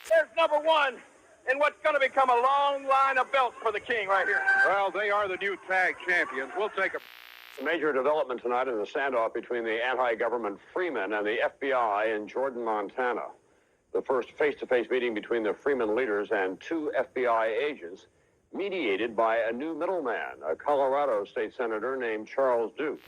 There's number one in what's going to become a long line of belts for the King right here. Well, they are the new tag champions. We'll take a major development tonight in the standoff between the anti-government Freemen and the FBI in Jordan, Montana. The first face-to-face meeting between the Freeman leaders and two FBI agents, mediated by a new middleman, a Colorado state senator named Charles Duke.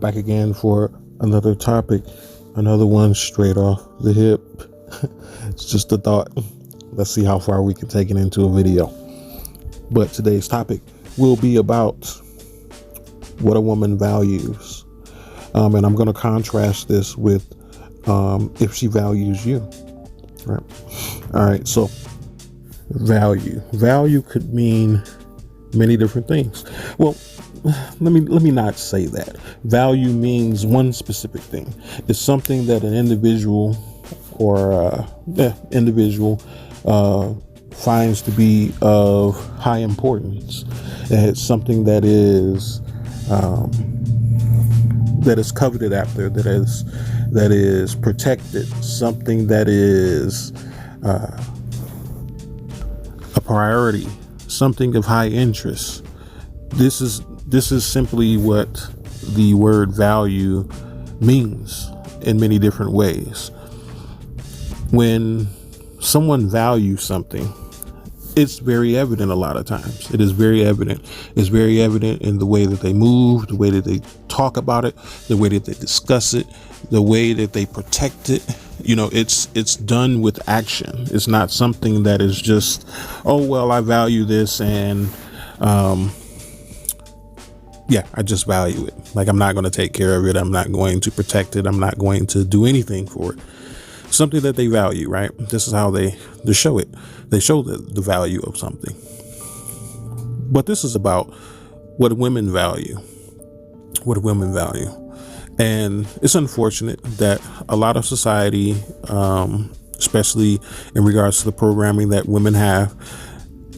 Back again for another topic, another one straight off the hip. It's just a thought. Let's see how far we can take it into a video. But today's topic will be about what a woman values. And I'm going to contrast this with if she values you. Right. All right. So value could mean many different things. Well, let me not say that. Value means one specific thing. It's something that an individual finds to be of high importance. It's something that is coveted after, that is protected, something that is a priority, something of high interest. This is simply what the word value means in many different ways. When someone values something, it's very evident a lot of times. It is very evident. It's very evident in the way that they move, the way that they talk about it, the way that they discuss it, the way that they protect it. You know, it's done with action. It's not something that is just, oh, well, I value this and, yeah, I just value it. Like, I'm not going to take care of it. I'm not going to protect it. I'm not going to do anything for it. Something that they value, right? This is how they show it. They show the value of something. But this is about what women value. What women value. And it's unfortunate that a lot of society, especially in regards to the programming that women have,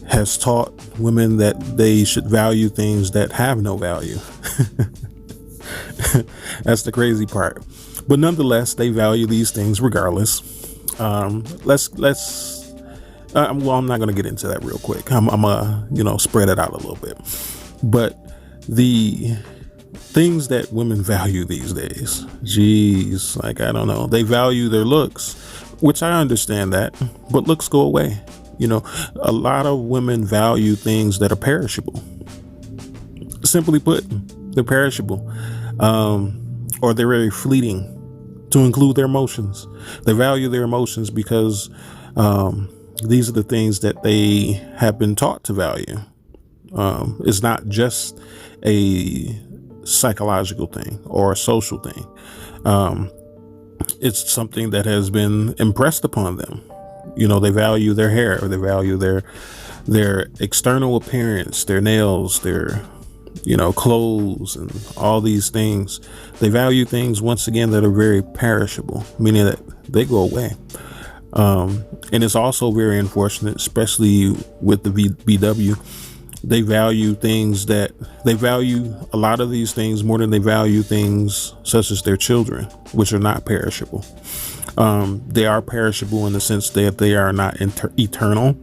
has taught women that they should value things that have no value. That's the crazy part. But nonetheless, they value these things regardless. I'm not going to get into that real quick. I'm gonna, spread it out a little bit. But the things that women value these days, I don't know. They value their looks, which I understand that, but looks go away. A lot of women value things that are perishable. Simply put, they're perishable, or they're very fleeting, to include their emotions. They value their emotions because these are the things that they have been taught to value. It's not just a psychological thing or a social thing. It's something that has been impressed upon them. They value their hair, or they value their external appearance, their nails, their, clothes, and all these things. They value things, once again, that are very perishable, meaning that they go away. And it's also very unfortunate, especially with the BW. They value a lot of these things more than they value things such as their children, which are not perishable. They are perishable in the sense that they are not eternal.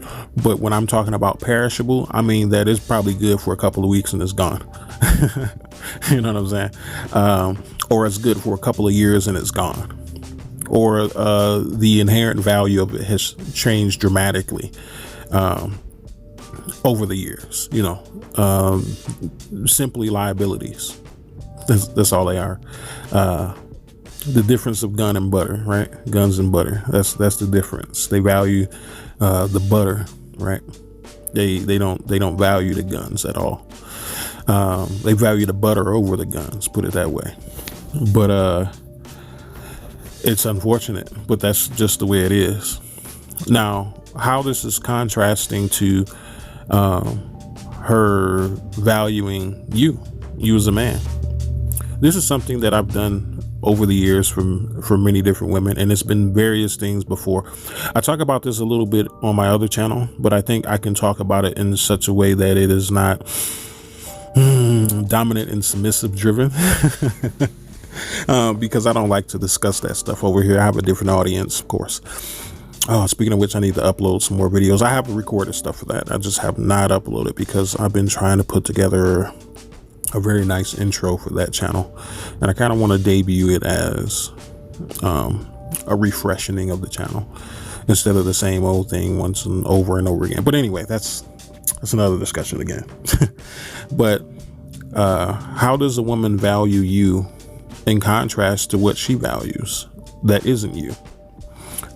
But when I'm talking about perishable, I mean that it's probably good for a couple of weeks and it's gone. You know what I'm saying? Or it's good for a couple of years and it's gone. Or the inherent value of it has changed dramatically over the years. Simply liabilities. That's all they are. The difference of gun and butter, right? Guns and butter. That's the difference. They value the butter, right? They don't value the guns at all. They value the butter over the guns, put it that way. But it's unfortunate, but that's just the way it is. Now, how this is contrasting to her valuing you as a man. This is something that I've done over the years for many different women, and it's been various things before. I talk about this a little bit on my other channel, but I think I can talk about it in such a way that it is not dominant and submissive driven. Because I don't like to discuss that stuff over here. I have a different audience, of course. Speaking of which, I need to upload some more videos. I have recorded stuff for that. I just have not uploaded because I've been trying to put together a very nice intro for that channel, and I kind of want to debut it as a refreshing of the channel instead of the same old thing once and over again. But anyway, that's another discussion again. But how does a woman value you in contrast to what she values that isn't you?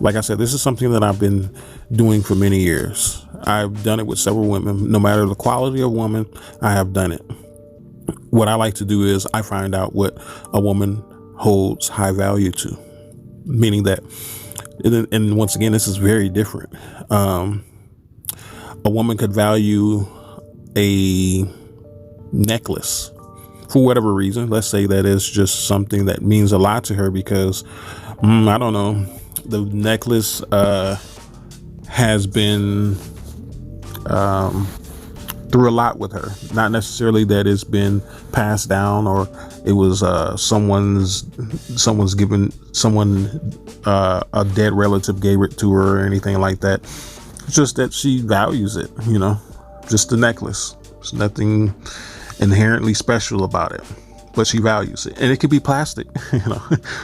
Like I said, this is something that I've been doing for many years. I've done it with several women. No matter the quality of woman, I have done it. What I like to do is I find out what a woman holds high value to, meaning that, and once again, this is very different. A woman could value a necklace for whatever reason. Let's say that it's just something that means a lot to her because, I don't know, the necklace has been through a lot with her. Not necessarily that it's been passed down or it was someone's given someone a dead relative gave it to her or anything like that. It's just that she values it, just the necklace. There's nothing inherently special about it, but she values it. And it could be plastic.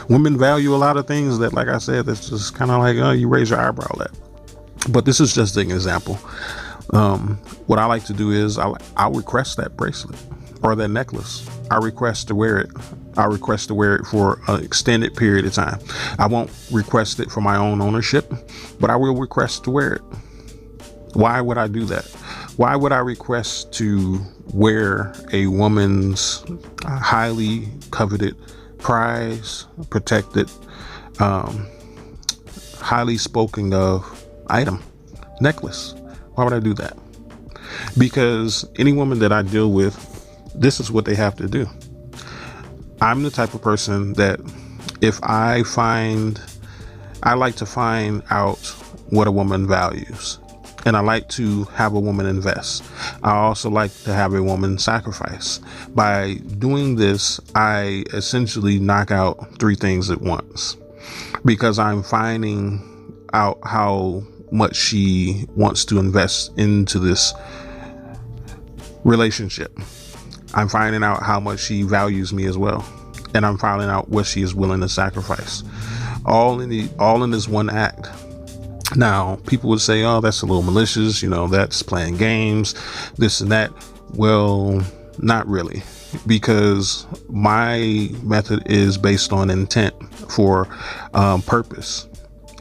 Women value a lot of things that, like I said, that's just kind of like, you raise your eyebrow at. But this is just an example. What I like to do is I'll request that bracelet or that necklace. I request to wear it. I request to wear it for an extended period of time. I won't request it for my own ownership, but I will request to wear it. Why would I do that? Why would I request to wear a woman's highly coveted, prized, protected, highly spoken of item, necklace? Why would I do that? Because any woman that I deal with, this is what they have to do. I'm the type of person that if I like to find out what a woman values. And I like to have a woman invest. I also like to have a woman sacrifice. By doing this, I essentially knock out three things at once because I'm finding out how much she wants to invest into this relationship. I'm finding out how much she values me as well. And I'm finding out what she is willing to sacrifice. All in this one act. Now, people would say, oh, that's a little malicious, that's playing games, this and that. Well, not really, because my method is based on intent for purpose.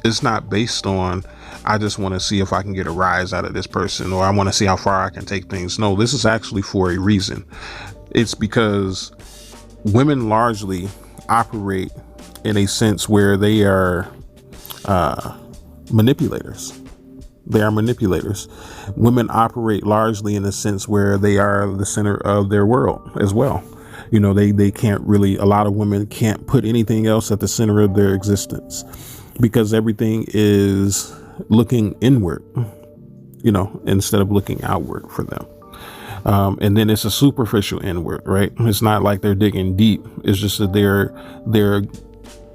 It's not based on, I just want to see if I can get a rise out of this person or I want to see how far I can take things. No, this is actually for a reason. It's because women largely operate in a sense where they are manipulators. They are manipulators. Women operate largely in a sense where they are the center of their world as well. They can't really, a lot of women can't put anything else at the center of their existence because everything is looking inward, instead of looking outward for them. And then it's a superficial inward, right? It's not like they're digging deep. It's just that they're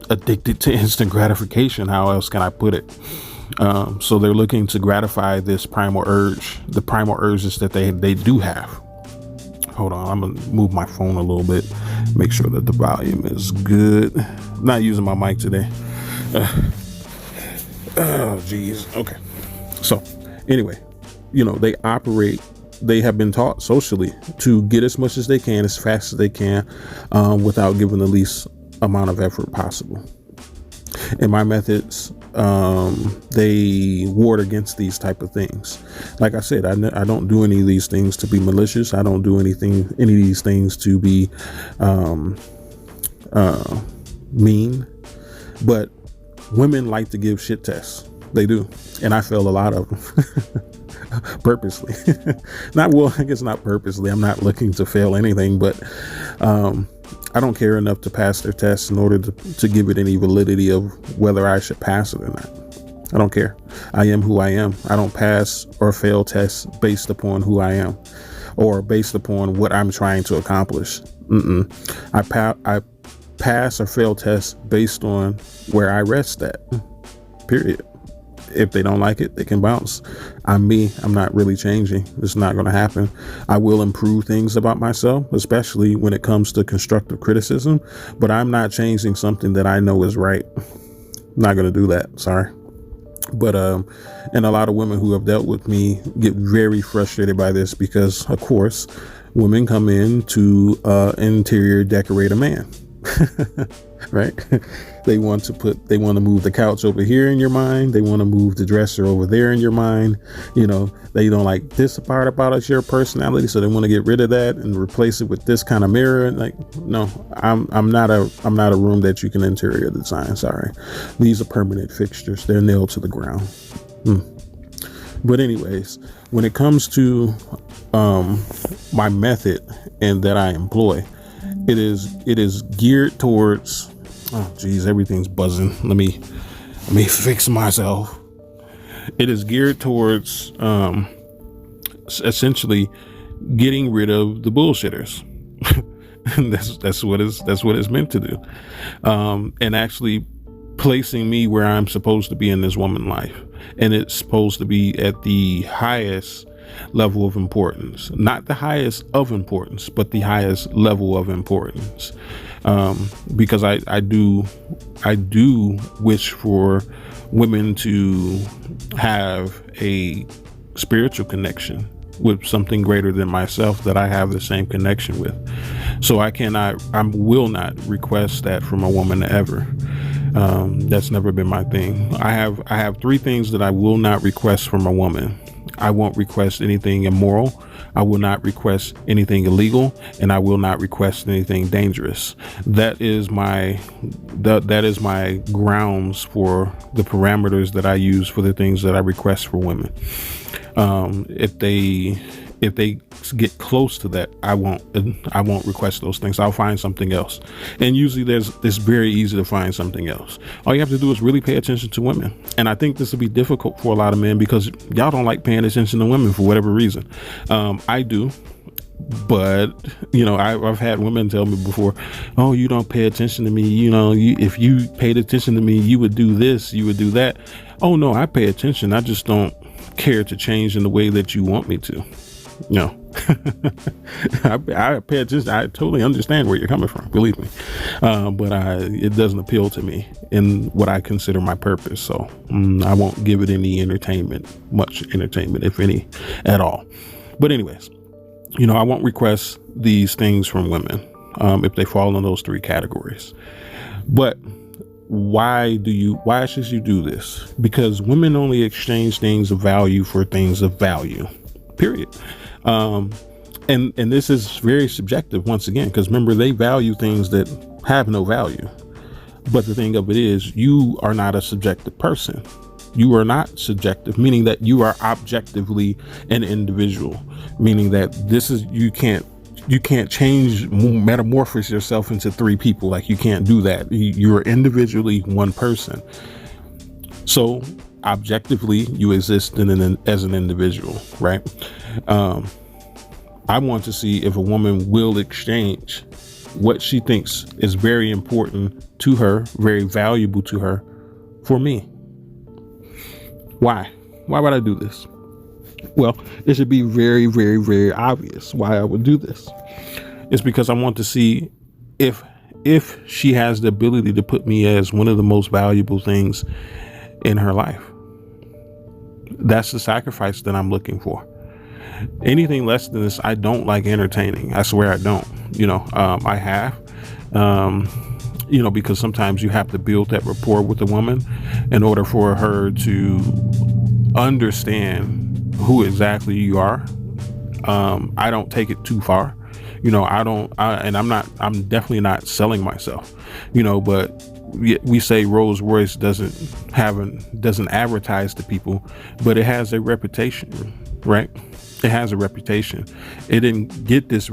addicted to instant gratification. How else can I put it? So they're looking to gratify this primal urge, the primal urges that they do have. Hold on, I'm gonna move my phone a little bit, make sure that the volume is good. Not using my mic today. Oh geez. Okay. So anyway, they have been taught socially to get as much as they can, as fast as they can, without giving the least amount of effort possible. And my methods, they ward against these type of things. Like I said, I don't do any of these things to be malicious. I don't do any of these things to be mean. But women like to give shit tests. They do. And I fail a lot of them. purposely. Not, well, I guess not purposely. I'm not looking to fail anything, but I don't care enough to pass their tests in order to give it any validity of whether I should pass it or not. I don't care. I am who I am. I don't pass or fail tests based upon who I am or based upon what I'm trying to accomplish. I pass or fail tests based on where I rest at. Period. If they don't like it, they can bounce. I'm me. I'm not really changing. It's not going to happen. I will improve things about myself, especially when it comes to constructive criticism, but I'm not changing something that I know is right. I'm not going to do that. Sorry. But and a lot of women who have dealt with me get very frustrated by this because, of course, women come in to interior decorate a man. Right? They want to move the couch over here in your mind. They want to move the dresser over there in your mind. You know, they don't like this part about us, your personality, so they want to get rid of that and replace it with this kind of mirror. And like, no, I'm not a room that you can interior design. Sorry, these are permanent fixtures. They're nailed to the ground. But anyways, when it comes to my method and that I employ, it is geared towards, oh geez, everything's buzzing. Let me fix myself. It is geared towards essentially getting rid of the bullshitters. that's what it's meant to do. And actually placing me where I'm supposed to be in this woman's life. And it's supposed to be at the highest level of importance, not the highest of importance, but the highest level of importance. Because I do wish for women to have a spiritual connection with something greater than myself that I have the same connection with. So I will not request that from a woman ever. That's never been my thing. I have three things that I will not request from a woman. I won't request anything immoral. I will not request anything illegal, and I will not request anything dangerous. That is my grounds for the parameters that I use for the things that I request for women. If they get close to that, I won't request those things. I'll find something else. And usually it's very easy to find something else. All you have to do is really pay attention to women. And I think this will be difficult for a lot of men because y'all don't like paying attention to women for whatever reason. I do. But, you know, I've had women tell me before, oh, you don't pay attention to me. You know, if you paid attention to me, you would do this, you would do that. Oh, no, I pay attention. I just don't care to change in the way that you want me to. No, I pay attention. I totally understand where you're coming from, believe me. But it doesn't appeal to me in what I consider my purpose. So I won't give it any much entertainment, if any at all. But anyways, you know, I won't request these things from women if they fall in those three categories. But why should you do this? Because women only exchange things of value for things of value, period. And this is very subjective once again, because remember, they value things that have no value. But the thing of it is, you are not a subjective person. You are not subjective, meaning that you are objectively an individual, meaning that you can't change, metamorphose yourself into three people. Like, you can't do that. You're individually one person. So objectively, you exist as an individual, right? I want to see if a woman will exchange what she thinks is very important to her, very valuable to her, for me. Why? Why would I do this? Well, it should be very, very, very obvious why I would do this. It's because I want to see if she has the ability to put me as one of the most valuable things in her life. That's the sacrifice that I'm looking for. Anything less than this, I don't like entertaining. I swear I don't. You know, I have, you know, because sometimes you have to build that rapport with a woman in order for her to understand who exactly you are. I don't take it too far. You know, I'm definitely not selling myself, you know, but we say Rolls Royce doesn't advertise to people, but it has a reputation. right? It has a reputation. It didn't get this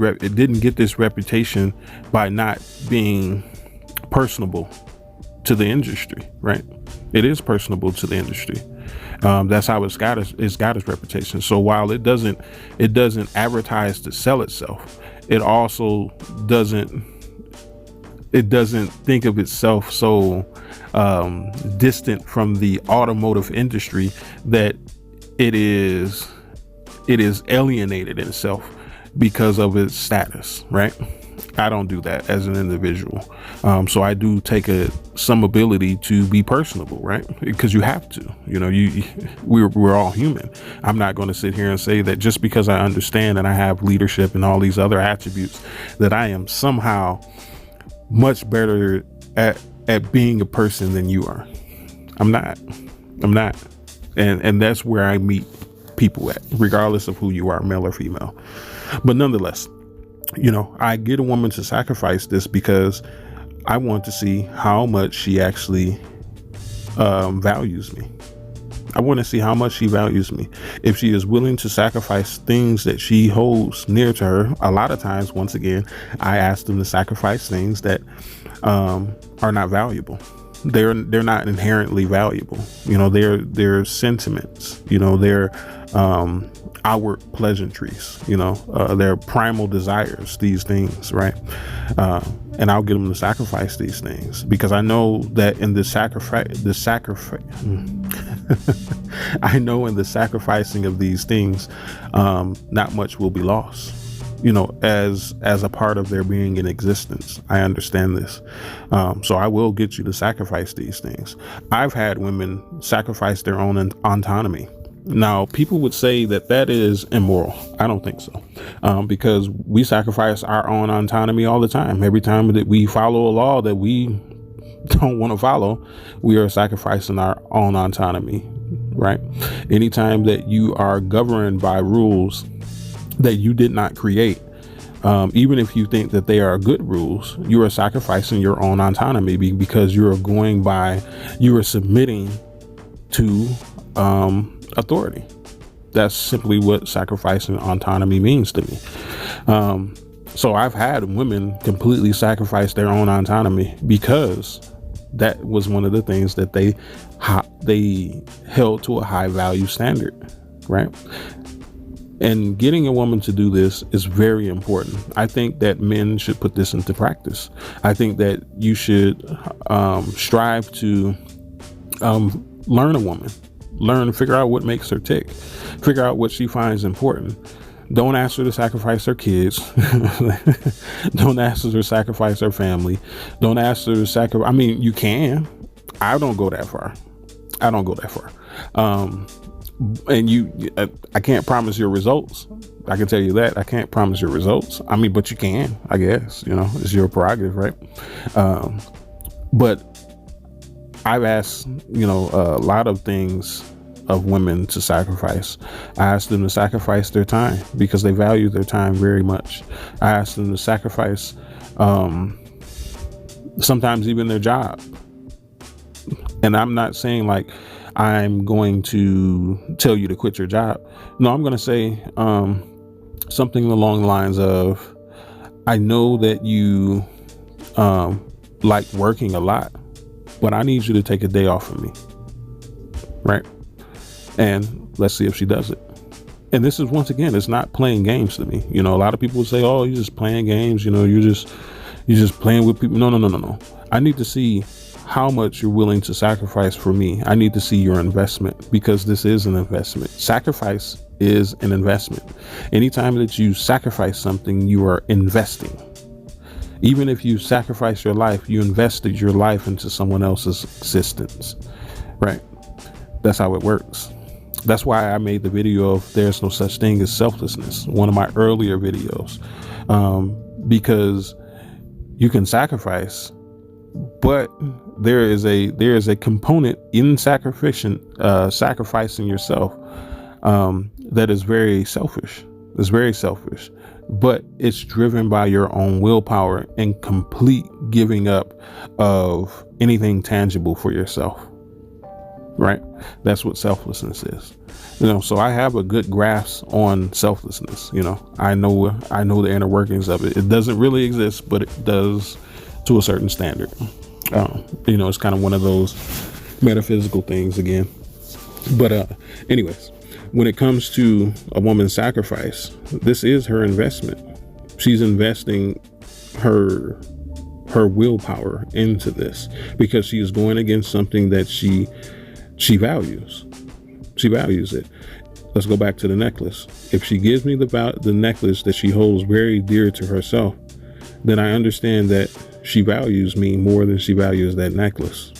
reputation by not being personable to the industry, right? It is personable to the industry. That's how it's got its reputation. So while it doesn't advertise to sell itself, it also doesn't think of itself so distant from the automotive industry that it is alienated itself because of its status, right? I don't do that as an individual. So I do take some ability to be personable, right? Because you have to, we're all human. I'm not going to sit here and say that just because I understand and I have leadership and all these other attributes that I am somehow much better at being a person than you are. I'm not. And that's where I meet people at, regardless of who you are, male or female. But nonetheless, I get a woman to sacrifice this because I want to see how much she actually values me. I want to see how much she values me. If she is willing to sacrifice things that she holds near to her, a lot of times, once again, I ask them to sacrifice things that are not valuable. They're not inherently valuable. They're sentiments. They're outward pleasantries. Their primal desires. These things, right? And I'll get them to sacrifice these things because I know that in the sacrifice, I know in the sacrificing of these things, not much will be lost. As a part of their being in existence. I understand this. So I will get you to sacrifice these things. I've had women sacrifice their own autonomy. Now, people would say that is immoral. I don't think so. Because we sacrifice our own autonomy all the time. Every time that we follow a law that we don't want to follow, we are sacrificing our own autonomy, right? Anytime that you are governed by rules that you did not create, even if you think that they are good rules, you are sacrificing your own autonomy because you are submitting to authority. That's simply what sacrificing autonomy means to me. So I've had women completely sacrifice their own autonomy because that was one of the things that they held to a high value standard, right? And getting a woman to do this is very important. I think that men should put this into practice. I think that you should strive to learn a woman, figure out what makes her tick, figure out what she finds important. Don't ask her to sacrifice her kids. Don't ask her to sacrifice her family. Don't ask her to sacrifice. I mean, you can. I don't go that far. And I can't promise your results. I can tell you that. I can't promise your results. I mean, but you can, I guess, it's your prerogative, right? But I've asked, a lot of things of women to sacrifice. I asked them to sacrifice their time because they value their time very much. I asked them to sacrifice, sometimes even their job. And I'm not saying like, I'm going to tell you to quit your job. No, I'm going to say something along the lines of, I know that you like working a lot, but I need you to take a day off from me. Right. And let's see if she does it. And this is, once again, it's not playing games to me. A lot of people say, oh, you're just playing games. You're just playing with people. No. I need to see how much you're willing to sacrifice for me. I need to see your investment because this is an investment. Sacrifice is an investment. Anytime that you sacrifice something, you are investing. Even if you sacrifice your life, you invested your life into someone else's existence, right? That's how it works. That's why I made the video of There's No Such Thing as Selflessness, one of my earlier videos, because you can sacrifice, but there is a component in sacrificing yourself that is very selfish. It's very selfish, but it's driven by your own willpower and complete giving up of anything tangible for yourself. right? That's what selflessness is. So I have a good grasp on selflessness. I know the inner workings of it. It doesn't really exist, but it does to a certain standard. It's kind of one of those metaphysical things again. But anyways, when it comes to a woman's sacrifice, this is her investment. She's investing her willpower into this because she is going against something that she values. She values it. Let's go back to the necklace. If she gives me the necklace that she holds very dear to herself, then I understand that she values me more than she values that necklace.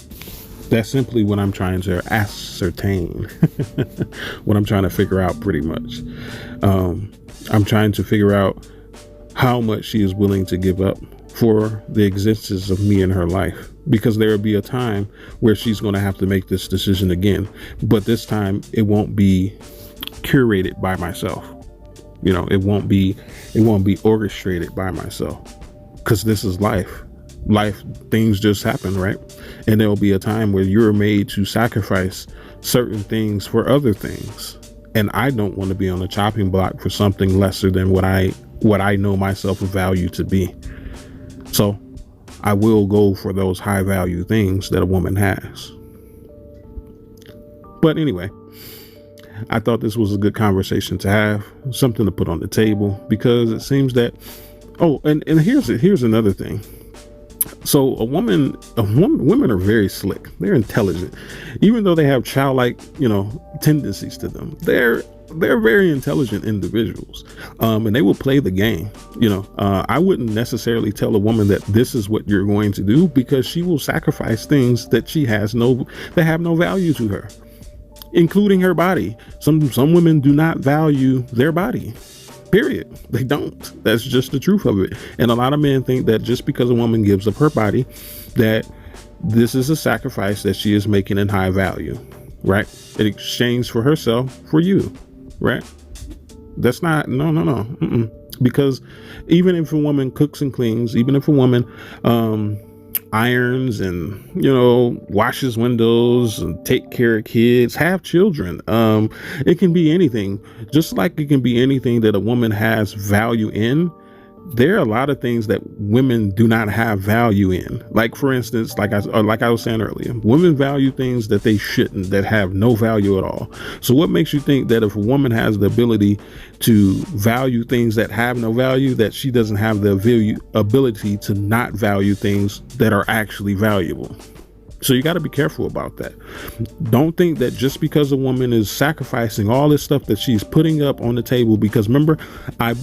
That's simply what I'm trying to ascertain, what I'm trying to figure out pretty much. I'm trying to figure out how much she is willing to give up for the existence of me in her life, because there will be a time where she's going to have to make this decision again. But this time it won't be curated by myself. It won't be orchestrated by myself, because this is life. Things just happen, right? And there will be a time where you're made to sacrifice certain things for other things. And I don't want to be on the chopping block for something lesser than what I know myself of value to be. So I will go for those high value things that a woman has. But anyway, I thought this was a good conversation to have, something to put on the table, because it seems that, and here's another thing. So women are very slick. They're intelligent, even though they have childlike, tendencies to them. They're very intelligent individuals, and they will play the game. I wouldn't necessarily tell a woman that this is what you're going to do, because she will sacrifice things that that have no value to her, including her body. Some women do not value their body. Period. They don't. That's just the truth of it. And a lot of men think that just because a woman gives up her body, that this is a sacrifice that she is making in high value, right? In exchange for herself, for you, right? That's not, no. Because even if a woman cooks and cleans, even if a woman irons and washes windows and take care of kids, have children, it can be anything. Just like it can be anything that a woman has value in, there are a lot of things that women do not have value in. Like, for instance, like I was saying earlier, women value things that they shouldn't, that have no value at all. So what makes you think that if a woman has the ability to value things that have no value, that she doesn't have the ability to not value things that are actually valuable? So you got to be careful about that. Don't think that just because a woman is sacrificing all this stuff that she's putting up on the table, because remember, I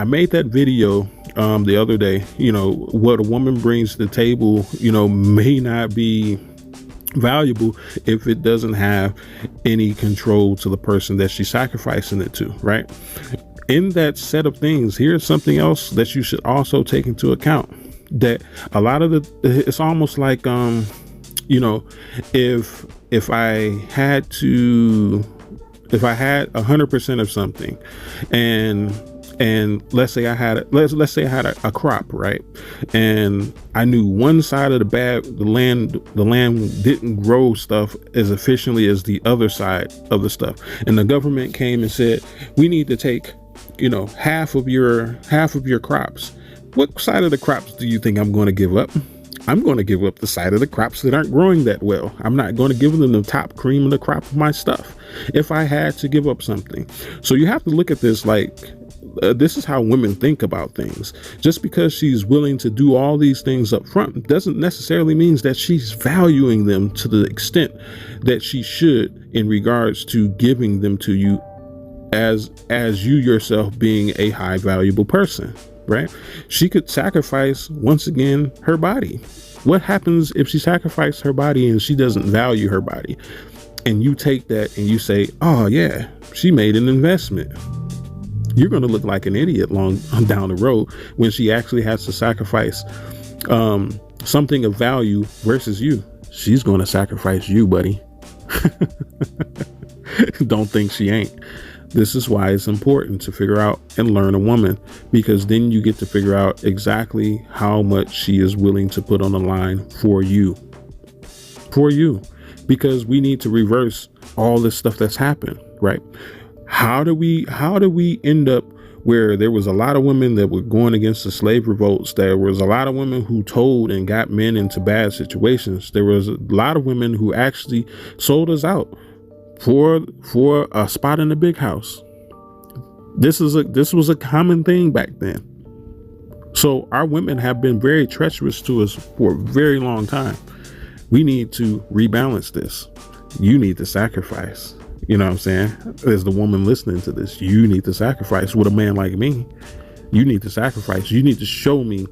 made that video the other day. What a woman brings to the table, may not be valuable if it doesn't have any control to the person that she's sacrificing it to, right? In that set of things, here's something else that you should also take into account. That a lot of it's almost like if I had 100% of something, and let's say I had a crop, right? And I knew one side of the land didn't grow stuff as efficiently as the other side of the stuff. And the government came and said, we need to take, half of your crops. What side of the crops do you think I'm going to give up? I'm going to give up the side of the crops that aren't growing that well. I'm not going to give them the top cream of the crop of my stuff if I had to give up something. So you have to look at this like, this is how women think about things. Just because she's willing to do all these things up front doesn't necessarily mean that she's valuing them to the extent that she should in regards to giving them to you as you yourself being a high valuable person. Right? She could sacrifice, once again, her body. What happens if she sacrifices her body and she doesn't value her body? And you take that and you say, oh yeah, she made an investment. You're going to look like an idiot down the road when she actually has to sacrifice something of value versus you. She's going to sacrifice you, buddy. Don't think she ain't. This is why it's important to figure out and learn a woman, because then you get to figure out exactly how much she is willing to put on the line for you. because we need to reverse all this stuff that's happened, right? How do we end up where there was a lot of women that were going against the slave revolts? There was a lot of women who told and got men into bad situations. There was a lot of women who actually sold us out for a spot in the big house. This was a common thing back then. So our women have been very treacherous to us for a very long time. We need to rebalance this. You need to sacrifice. You know what I'm saying? As the woman listening to this, you need to sacrifice with a man like me. You need to sacrifice. You need to show me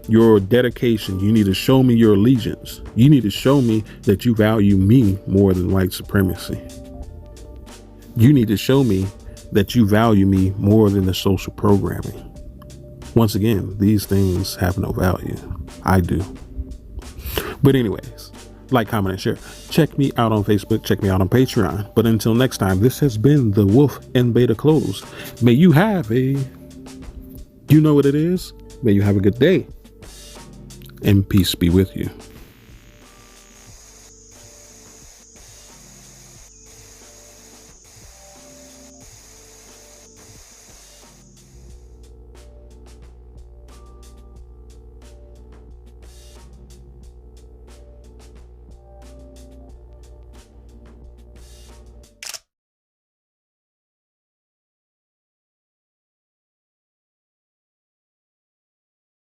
your dedication. You need to show me your allegiance. You need to show me that you value me more than white supremacy. You need to show me that you value me more than the social programming. Once again, these things have no value. I do. But anyways, like, comment, and share. Check me out on Facebook. Check me out on Patreon. But until next time, this has been the Wolf and Beta Close. May you have you know what it is? May you have a good day. And peace be with you.